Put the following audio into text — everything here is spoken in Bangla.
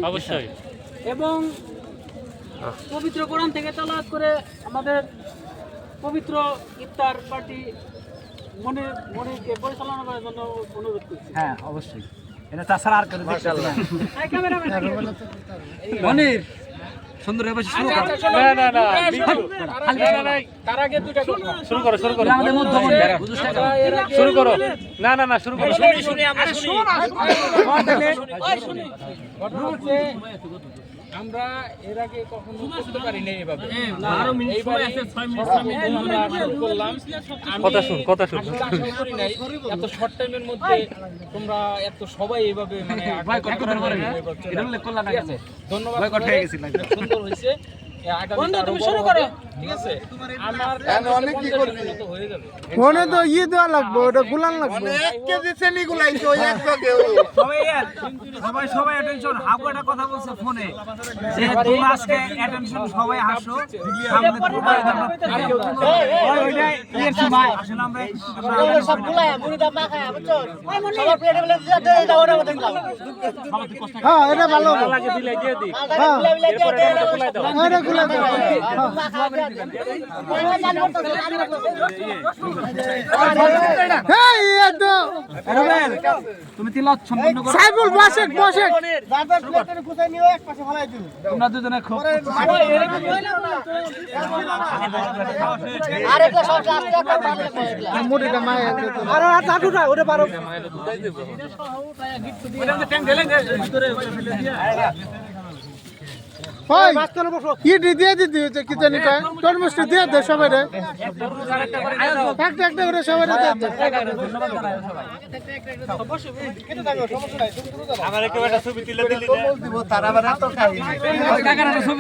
অবশ্যই। এবং পবিত্র কোরআন থেকে তেলাওয়াত করে আমাদের পবিত্র ইফতার পার্টি মনিরকে পরিচালনা করার জন্য অনুরোধ করছি। হ্যাঁ অবশ্যই, এটা তাছাড়া আর করে মাশাআল্লাহ। এই ক্যামেরাম্যান মনির সুন্দর এবার শুরু কর। না তার আগে দুটো কথা শুরু করো আমাদের মধ্যমণি শুরু করো। না শুরু করো। শুনি আমরা শুনি। আমরা এর আগে কখনো করতে পারি না এভাবে। কথা শুন। আশা করি নাই এত শর্ট টাইমের মধ্যে তোমরা এত সবাই এভাবে মানে ধন্যবাদ। সুন্দর হয়েছে। তুমি শুরু করো। ঠিক আছে, আমার অনেক কি করবি হয়ে যাবে। ফোনে তো দেওয়া লাগবে, ওটা গুলান লাগবে। সবাই অ্যাটেনশন। হাবু একটা কথা বলছে ফোনে যে তুমি আজকে অ্যাটেনশন সবাই হাসো, সামনে তোমার ওইটাই এর সময় আসলে আমরা সব গুলায় মুড়িটা মাখায় বুঝছো, সবার পেটে বলে দে এটা ওটা দেখলাম। হ্যাঁ এটা ভালো লাগে দিলে দিয়ে দি। হ্যাঁ এরপরে এটা খোলাই দাও। এটা গুলা দাও। হ্যাঁ এই তো তুমি তিলাওয়াত সম্পূর্ণ করো। সাইফুল বসেক দাদার প্লেটের কুচাই নিয়ে এক পাশে ফলাই দিও। তোমরা দুজনে খুব আরে তো সব লাস্টে একটা বানলে কইলা মুড়িটা মায়া আর টাটুটা ওটা পারো। ওই ইডি দিয়ে দিতে হচ্ছে কি জানি কয় তরমুজটা দিয়ে দে সবাই রে একটা একটা করে সবাই রে দে। আমার একটা ছবি তুলে দিলি না। কাকারা ছবি